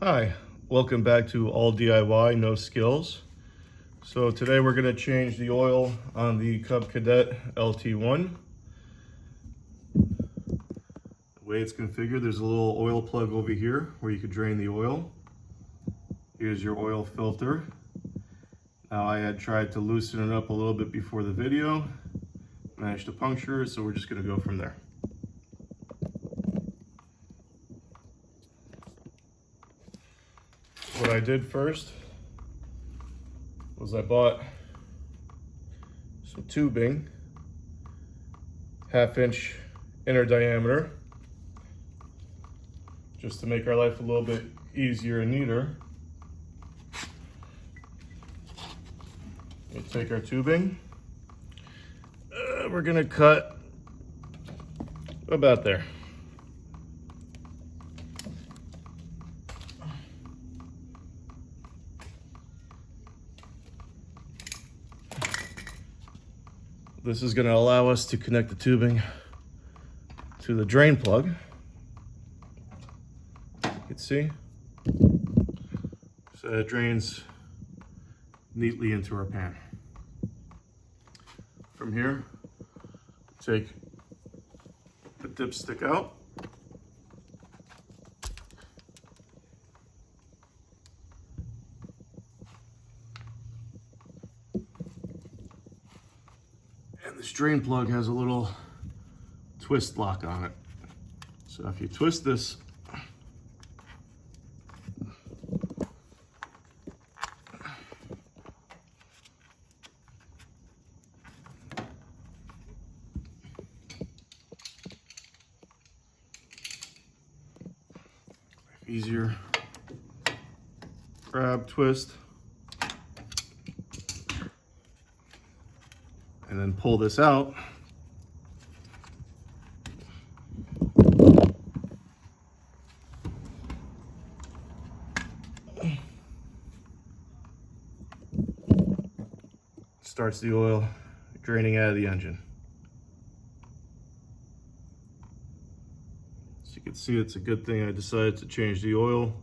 Hi, welcome back to All DIY, No Skills. So today we're going to change the oil on the Cub Cadet LT1. The way it's configured, there's a little oil plug over here where you could drain the oil. Here's your oil filter. Now I had tried to loosen it up a little bit before the video, managed to puncture it, so we're just going to go from there. What I did first was I bought some tubing, 1/2-inch inner diameter, just to make our life a little bit easier and neater. We take our tubing, we're gonna cut about there. This is going to allow us to connect the tubing to the drain plug. You can see. So it drains neatly into our pan. From here, take the dipstick out. And this drain plug has a little twist lock on it. So if you twist this, easier grab, twist, and then pull this out. Starts the oil draining out of the engine. As you can see, it's a good thing I decided to change the oil.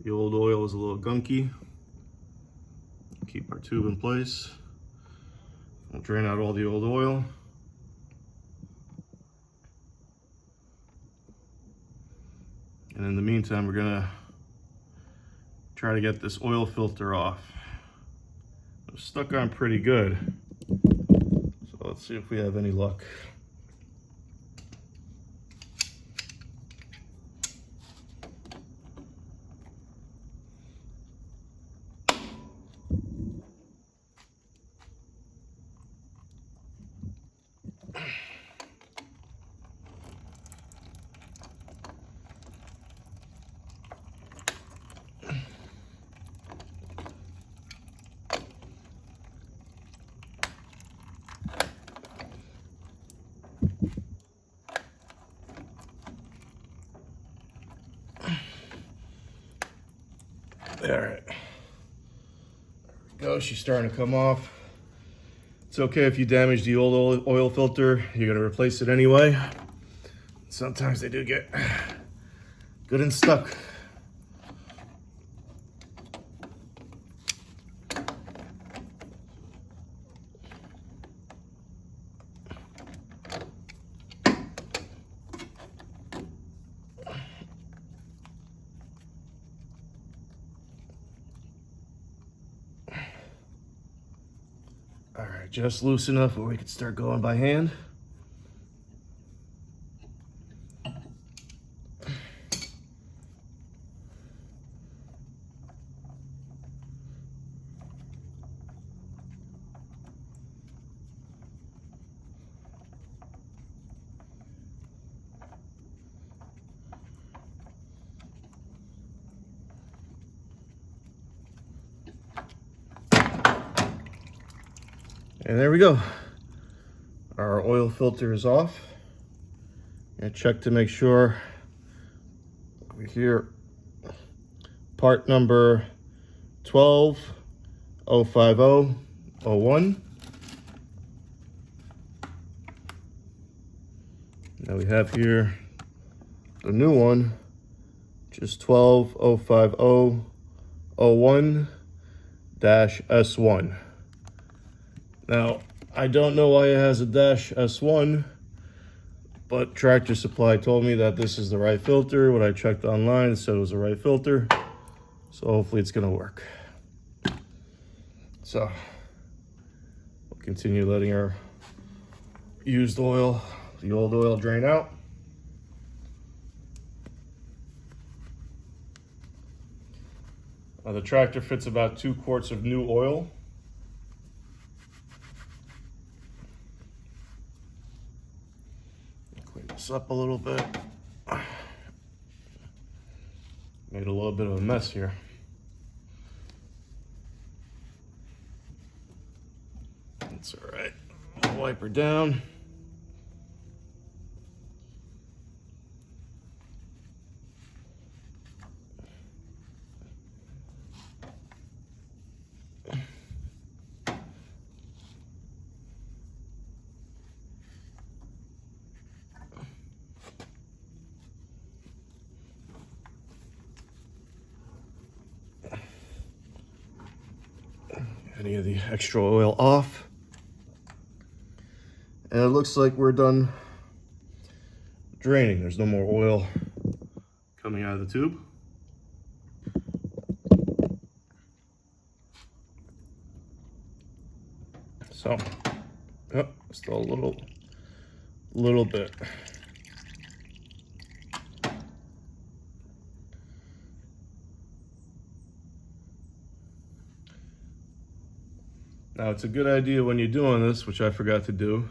The old oil is a little gunky. Keep our tube in place. We'll drain out all the old oil. And in the meantime, we're gonna try to get this oil filter off. It's stuck on pretty good. So let's see if we have any luck. All right, there we go. She's starting to come off. It's okay if you damage the old oil filter. You're gonna replace it anyway. Sometimes they do get good and stuck. All right, just loose enough where we can start going by hand. And there we go. Our oil filter is off. And check to make sure over here, part number 1205001. Now we have here the new one, just 1205001-S1. Now, I don't know why it has a -S1, but Tractor Supply told me that this is the right filter. When I checked online, it said it was the right filter. So hopefully it's gonna work. So we'll continue letting our used oil, the old oil, drain out. The tractor fits about 2 quarts of new oil. Clean this up a little bit. Made a little bit of a mess here. That's all right. I'll wipe her down. Any of the extra oil off. And it looks like we're done draining. There's no more oil coming out of the tube. So, oh, still a little bit. Now, it's a good idea when you're doing this, which I forgot to do,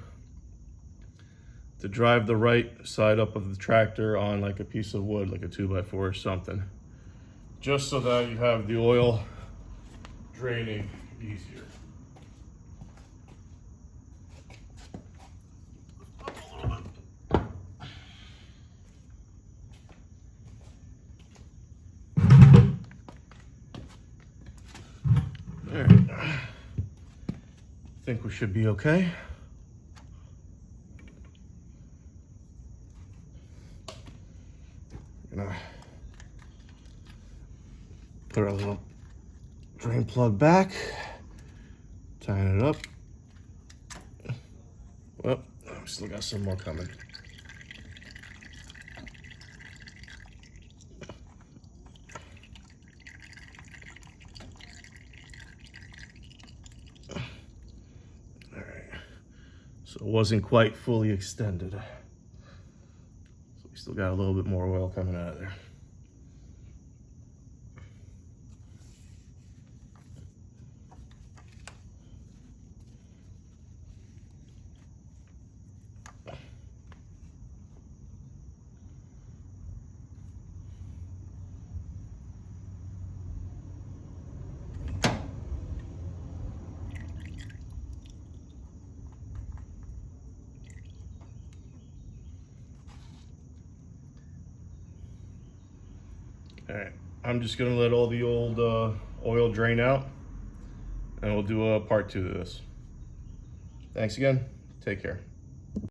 to drive the right side up of the tractor on like a piece of wood, like a 2x4 or something, just so that you have the oil draining easier. All right. I think we should be okay. Gonna put our little drain plug back, tying it up. Well, we still got some more coming. So it wasn't quite fully extended. So we still got a little bit more oil coming out of there. All right, I'm just gonna let all the old oil drain out, and we'll do a part 2 of this. Thanks again, take care.